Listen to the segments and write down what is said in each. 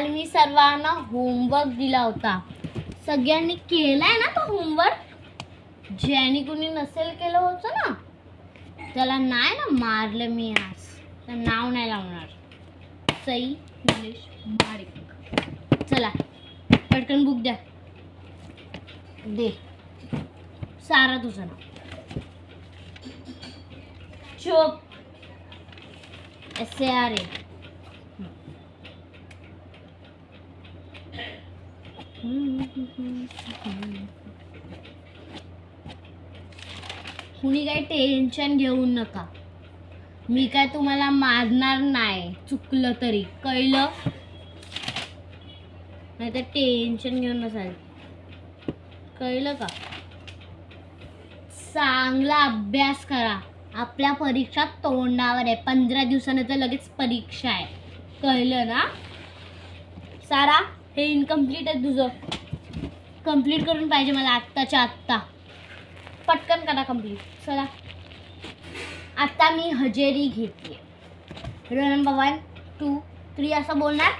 मी सर्वांना होमवर्क दिला होता. सगळ्यांनी केलाय ना तो होमवर्क? ज्याने कोणी नसेल केलं होतं ना त्याला नाही ना मारलं मी आज. तर नाव नाही लावणार. सई निलेश माडिक. चला पटकन बुक द्या. दे सारा तुझं नाव. चुप. SARA. कुणी काही टेन्शन घेऊ नका. मी काय तुम्हाला मारणार नाही चुकलं तरी, कळलं? नाही तर टेन्शन घेऊन नसाल, कळलं का? चांगला अभ्यास करा. आपल्या परीक्षा तोंडावर आहे. 15 दिवसानंतर लगेच परीक्षा आहे, कळलं ना? सारा हे इनकम्प्लीट आहे तुझं. कंप्लीट करून पाहिजे मला आत्ताच्या आत्ता. पटकन करा कंप्लीट. चला आता मी हजेरी घेते. रोल नंबर 1 2 3 असं बोलणार.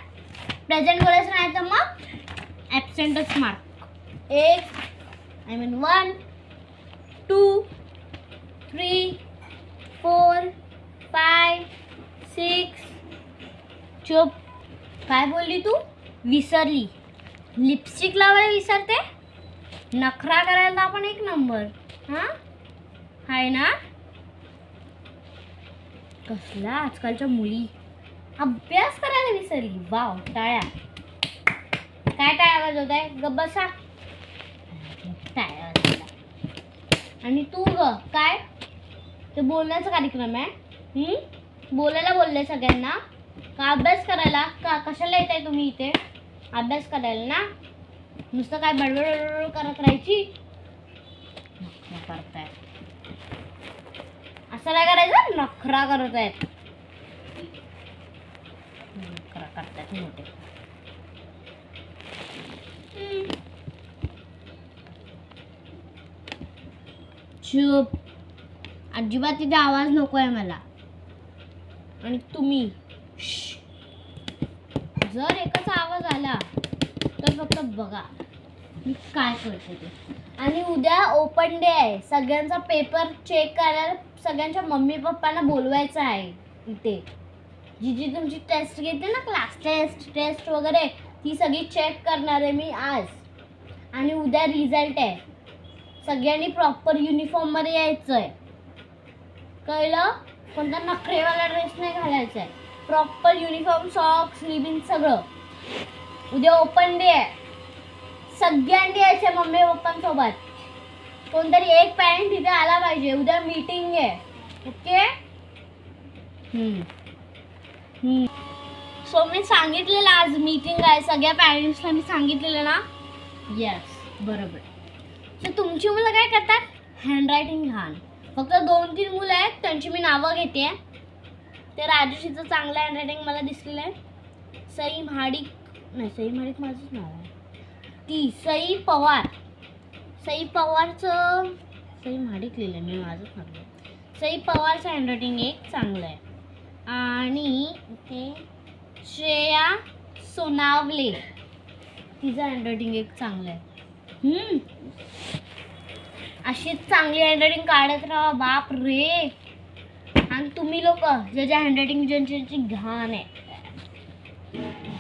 प्रेझेंट बोलायचं नाही तर मग ॲबसेंटच मार्क. 1 2 3 4 5 6. चुप. काय बोलली तू? विसरली. लिपस्टिक लावायला विसरते? नखरा करायला आपण एक नंबर. हां आहे ना? कसला आजकालच्या मुली अभ्यास करायला विसरली. वाव टाळ्या. काय टाळ्या वाजवत आहे? गप्प बसा. टाळ्या वाजवता. आणि तू ग काय? ते बोलण्याचा कार्यक्रम आहे. बोलायला बोलले सगळ्यांना का अभ्यास करायला? का कशाला येत आहे तुम्ही इथे? अभ्यास करायला ना? नुसतं काय बडबड करत राहायची? करताय असं नाही करायचं. नखरा करत आहेत. नखरा करतायत मोठे. चुप. अजिबात तिथे आवाज नको आहे मला. आणि तुम्ही जर एकच आवाज आला तर फक्त बघा मी काय करते ते. आणि उद्या ओपन डे आहे. सगळ्यांचा पेपर चेक करायला सगळ्यांच्या मम्मी पप्पांना बोलवायचं आहे इथे. जी जी तुमची टेस्ट घेते ना, क्लास टेस्ट वगैरे, ती सगळी चेक करणार आहे मी आज. आणि उद्या रिझल्ट आहे. सगळ्यांनी प्रॉपर युनिफॉर्ममध्ये यायचं आहे, कळलं? कोणता नखरेवाला ड्रेस नाही घालायचा आहे. प्रॉपर युनिफॉर्म, सॉक्स, रिबिन सगळं. उद्या ओपन डे आहे. सगळ्यांनी यायचं मम्मी पप्पांसोबत. कोणतरी एक पॅरेंट तिथे आला पाहिजे. उद्या मीटिंग आहे. ओके? सो मी सांगितलेलं आज मीटिंग आहे. सगळ्या पॅरेंट्सला मी सांगितलेलं ना? येस बरोबर. सो तुमची मुलं काय करतात? हँडरायटिंग घाण. फक्त 2-3 मुलं आहेत, त्यांची मी नावं घेते. ते राजूशीचं चांगलं हँडरायटिंग मला दिसलेलं आहे. सई महाडिक नाही, सई महाडिक माझंच नाव आहे. ती सई पवार. सई पवारचं सई महाडिक लिहिलं मी, माझंच नाव. सई पवारचं हँडरायटिंग एक चांगलं आहे. आणि ते श्रेया सोनावले, तिचं हँडरायटिंग एक चांगलं आहे. अशीच चांगली हँडरायटिंग काढत राहा. बाप रे. आणि तुम्ही लोक ज्याच्या हँडरायटिंग ज्यांची घाण आहे,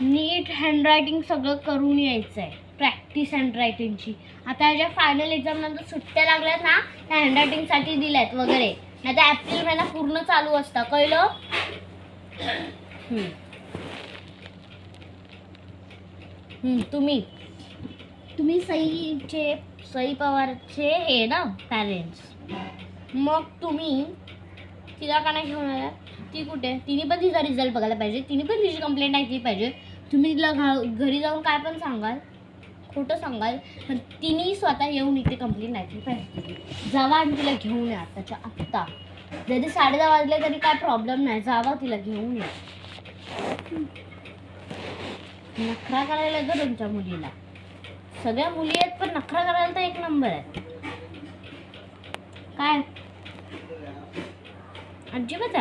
नीट हँडरायटिंग सगळं करून यायचं आहे. प्रॅक्टिस हँडरायटिंगची. आता ह्याच्या फायनल एक्झाम नंतर सुट्ट्या लागल्यात ना, त्या हँडरायटिंगसाठी दिल्यात वगैरे. नाही तर एप्रिल महिना पूर्ण चालू असता, कळलं? तुम्ही सई पवारचे हे ना पॅरेंट्स. मग तुम्ही तिला का नाही घेऊन आला? ती कुठे? तिने पण तिचा रिझल्ट बघायला पाहिजे. तिने पण तिची कंप्लेंट ऐकली पाहिजे. तुम्ही तिला घरी जाऊन काय पण सांगाल, खोटं सांगाल, पण तिने स्वतः येऊन इथे कंप्लेंट ऐकली पाहिजे. जावा आणि तिला घेऊन या आत्ताच्या आत्ता. जरी 10:30 वाजले तरी काय प्रॉब्लेम नाही. जावा तिला घेऊन या. नखरा करायला येतो तुमच्या मुलीला. सगळ्या मुली आहेत पण नखरा करायला तर एक नंबर आहे. काय अजिबात